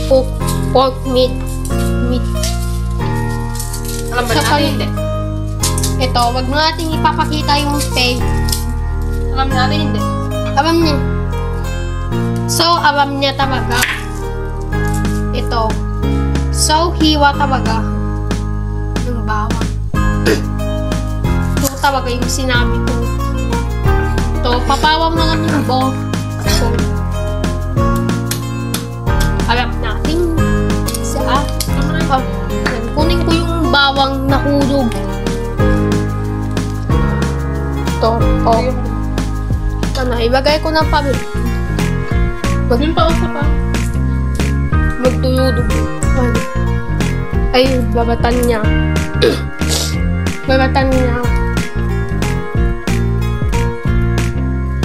pork meat. Alam ba natin hindi? Ito, wag mo natin ipapakita yung peg. Alam natin hindi. Alam niya. So, alam niya talaga. Ito. So, hiwa talaga. Yung bawang. Ito talaga yung sinabi ko. Ito, papawang na lang yung bawang. So, alam natin. Kunin ko yung bawang nahulog. Ito. Oh. Ito na. Ibagay ko ng pamilya. Yung pausa pa. Magtuyudog. Ay, babatan niya. Babatan niya.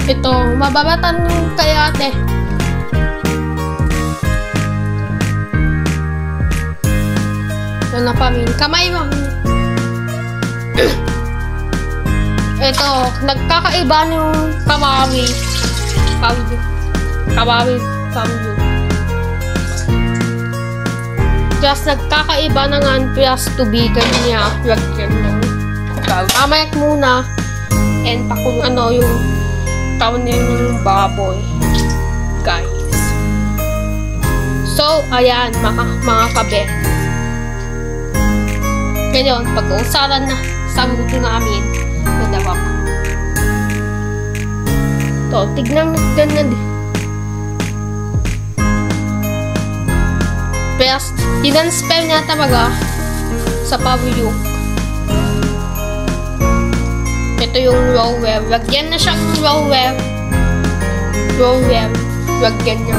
Ito, mababatan kay ate. Ito na pamin. Kamay mo. Ito, nagkakaiba yung kamawi. Kawawi kamyo. Just nagkakaiba na nga plus tubigan niya. Lagyan ng kamayak muna. And pakung ano yung kaunin ng baboy. Guys. So, ayan, mga kabe. Ngayon, pag-uusaran na sa luto namin, nadawa pa. Ito, tignan ganyan din. Best, tinanspell niya talaga sa pawiyok. Ito yung rower. Lagyan na siyang rower. Lagyan niya.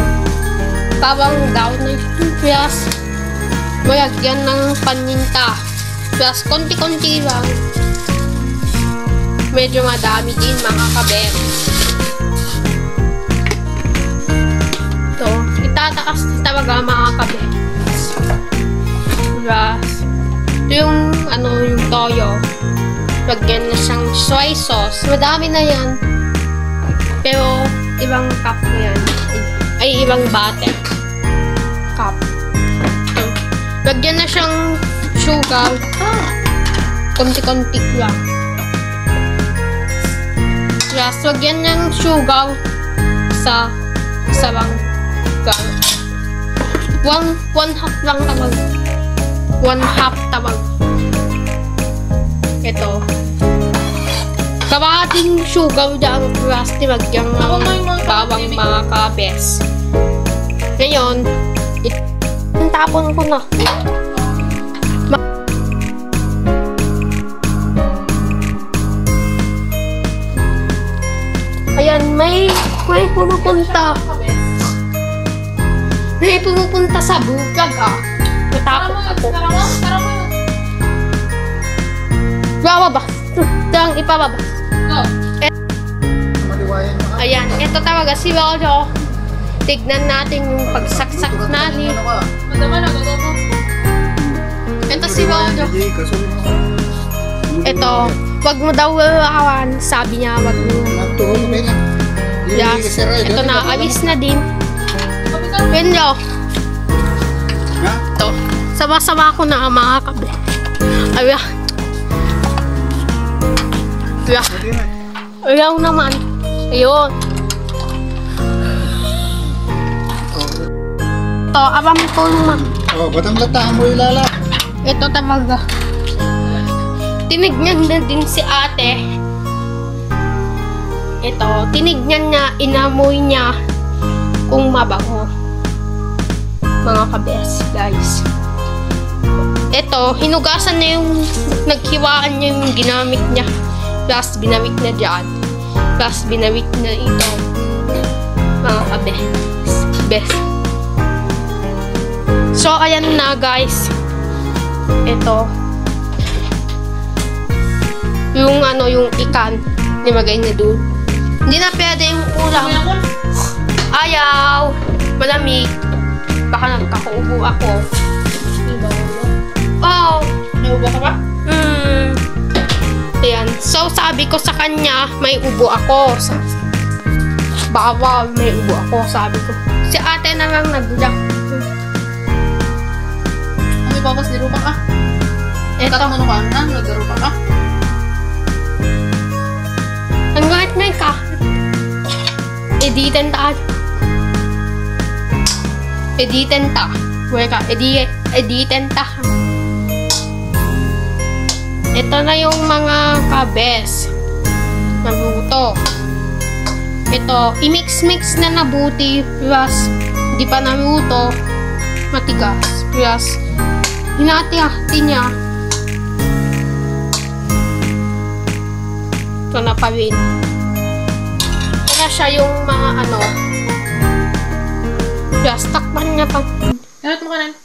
Parang down na yung plus. Malagyan ng paninta. Plus, konti-konti lang. Medyo madami din mga kabem. Ito, itatakas talaga mga kabem. Plus, ito yung, yung toyo. Lagyan na siyang soy sauce. Madami na yan. Pero, ibang cup na yan. Ay, ibang butter. Cup. Lagyan na siyang sugar. Konti-konti lang. Plus, lagyan ng sugar sa lang. One half lang tabag. One half tabag. Ito. Kabating sugar dyan. Plus, lagyan ng bawang mga kabes. Ngayon, tapon ko na. Ayan, may pumupunta. May pumupunta sa bukag, Natakot ako. Bababa. Dang ipababa. Ayan, ito talaga si Waldo. Tignan natin yung pagsaksak natin. Ito si Waldo. Ito, wag mo daw awan. Sabi niya, wag mo. Yes, ito na, alis na din. Wenyo. Ito, sama-sama ko na mga kabe. Ayaw. Ayaw naman. Ayun. Ito, abang ko naman. Oh, batang lataan mo ilala. Ito talaga. Tinignan na din si ate. Ito, tinignan niya, inamoy niya kung mabango. Mga kabes, guys. Ito, hinugasan niya yung, naghiwaan niya yung ginamit niya. Plus, binawik na dyan. Plus, binawik na ito. Mga kabes. Best. So, ayan na, guys. Ito. Yung yung ikan. Nimagay na doon. Hindi na pwede yung ulam. Ayaw. Malamig. Baka nagkakaubo ako. Oh. Naubo ka ba? Ayan. So, sabi ko sa kanya, may ubo ako. Bawal, may ubo ako, sabi ko. Si ate na lang nagulak. focus di rupa ka. Ito. Katamuno ka na, nagdarupa ka. Hanggat may ka. Editan ta. Editan ta. Where ka? Editan ta. Ito na yung mga kabes. Naluto. Ito, i-mix-mix na nabuti. Plus, di pa naluto. Matigas. Plus, hinati-hati niya. Ito na pa rin. Kaya siya yung mga ano. Plus, takpan niya pa. Ganit mo ka rin.